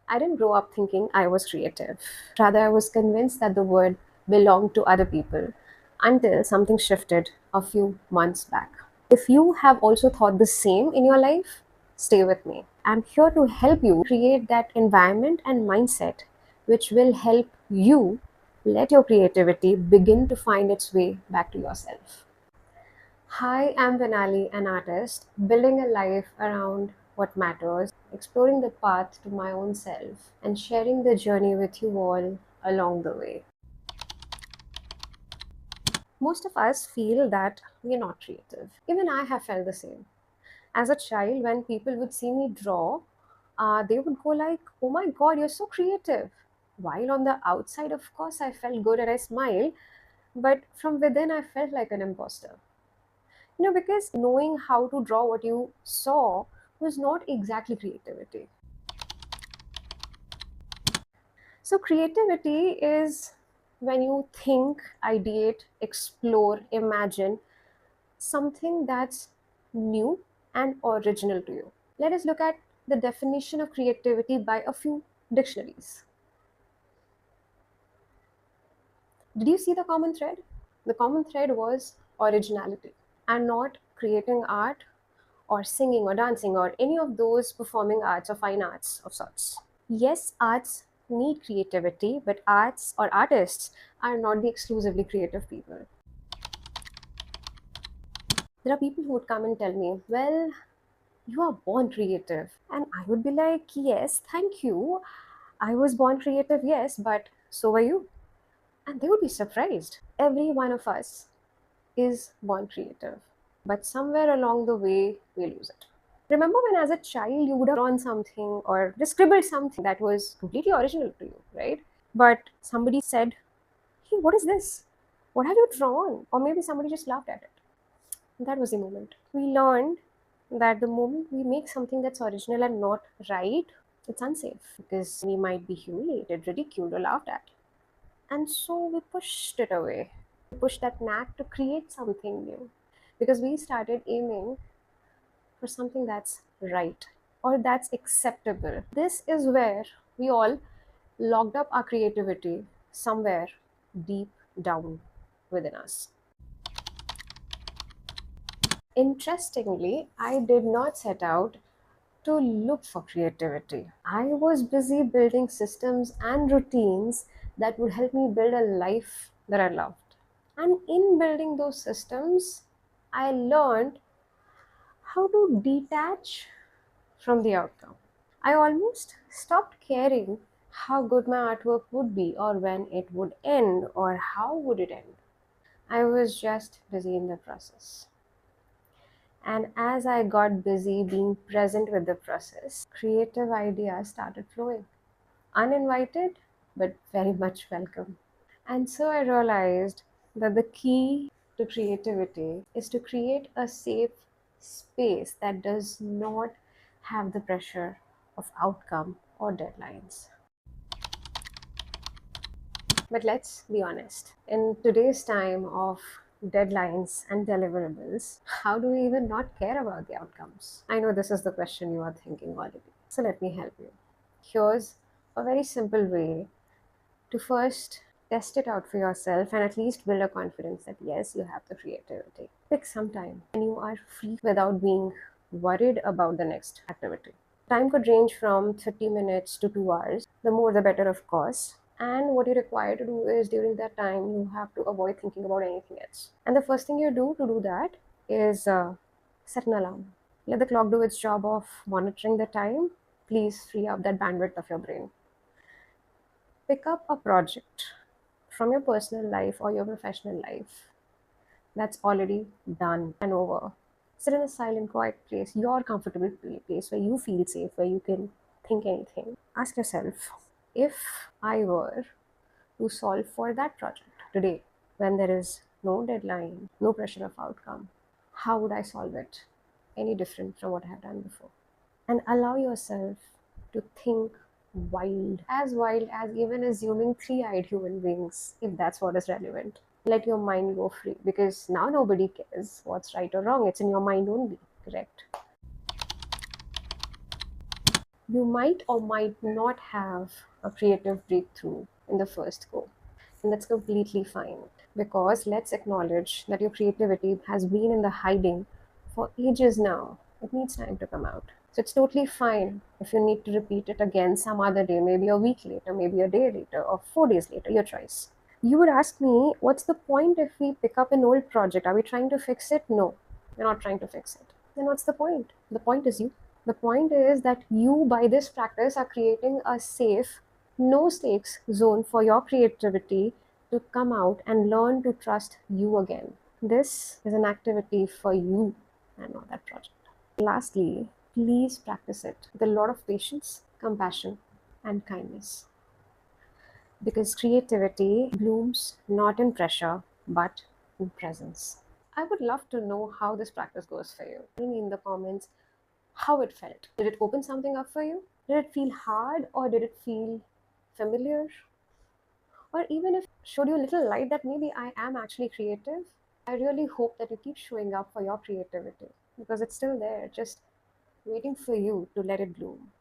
I didn't grow up thinking I was creative. Rather, I was convinced that the word belonged to other people until something shifted a few months back. If you have also thought the same in your life, stay with me. I'm here to help you create that environment and mindset which will help you let your creativity begin to find its way back to yourself. Hi, I'm Vinali, an artist, building a life around what matters, exploring the path to my own self, and sharing the journey with you all along the way. Most of us feel that we're not creative. Even I have felt the same. As a child, when people would see me draw, they would go like, "Oh my God, you're so creative." While on the outside, of course, I felt good and I smiled, but from within, I felt like an imposter. Because knowing how to draw what you saw was not exactly creativity. So, creativity is when you think, ideate, explore, imagine something that's new and original to you. Let us look at the definition of creativity by a few dictionaries. Did you see the common thread? The common thread was originality and not creating art or singing or dancing or any of those performing arts or fine arts of sorts. Yes, arts need creativity, but arts or artists are not the exclusively creative people. There are people who would come and tell me, "Well, you are born creative." And I would be like, "Yes, thank you. I was born creative, yes, but so were you." And they would be surprised. Every one of us is born creative, but somewhere along the way, we lose it. Remember when, as a child, you would have drawn something or just scribbled something that was completely original to you, right? But somebody said, "Hey, what is this? What have you drawn?" Or maybe somebody just laughed at it. That was the moment. We learned that the moment we make something that's original and not right, it's unsafe because we might be humiliated, ridiculed, or laughed at. And so we pushed it away. We pushed that knack to create something new because we started aiming for something that's right or that's acceptable. This is where we all locked up our creativity somewhere deep down within us. Interestingly, I did not set out to look for creativity. I was busy building systems and routines that would help me build a life that I loved. And in building those systems, I learned how to detach from the outcome. I almost stopped caring how good my artwork would be or when it would end or how would it end. I was just busy in the process. And as I got busy being present with the process, creative ideas started flowing. Uninvited, but very much welcome. And so I realized that the key to creativity is to create a safe space that does not have the pressure of outcome or deadlines. But let's be honest. In today's time of deadlines and deliverables, how do we even not care about the outcomes? I know this is the question you are thinking already. So let me help you. Here's a very simple way to first test it out for yourself and at least build a confidence that yes, you have the creativity. Pick some time when you are free without being worried about the next activity. Time could range from 30 minutes to 2 hours. The more the better, of course. And what you require to do is during that time, you have to avoid thinking about anything else. And the first thing you do to do that is set an alarm. Let the clock do its job of monitoring the time. Please free up that bandwidth of your brain. Pick up a project from your personal life or your professional life that's already done and over. Sit in a silent, quiet place, your comfortable place where you feel safe, where you can think anything. Ask yourself, if I were to solve for that project today, when there is no deadline, no pressure of outcome, how would I solve it? Any different from what I have done before? And allow yourself to think wild as even assuming three-eyed human beings, if that's what is relevant. Let your mind go free because now nobody cares what's right or wrong. It's in your mind only, correct? You might or might not have a creative breakthrough in the first go, and that's completely fine. Because let's acknowledge that your creativity has been in the hiding for ages now. It needs time to come out. So it's totally fine if you need to repeat it again some other day, maybe a week later, maybe a day later, or 4 days later, your choice. You would ask me, what's the point if we pick up an old project? Are we trying to fix it? No, we're not trying to fix it. Then what's the point? The point is you. The point is that you, by this practice, are creating a safe, no stakes zone for your creativity to come out and learn to trust you again. This is an activity for you and not that project. Lastly, please practice it with a lot of patience, compassion, and kindness. Because creativity blooms not in pressure but in presence. I would love to know how this practice goes for you. Tell me in the comments how it felt. Did it open something up for you? Did it feel hard or did it feel familiar? Or even if it showed you a little light that maybe I am actually creative, I really hope that you keep showing up for your creativity because it's still there, just waiting for you to let it bloom.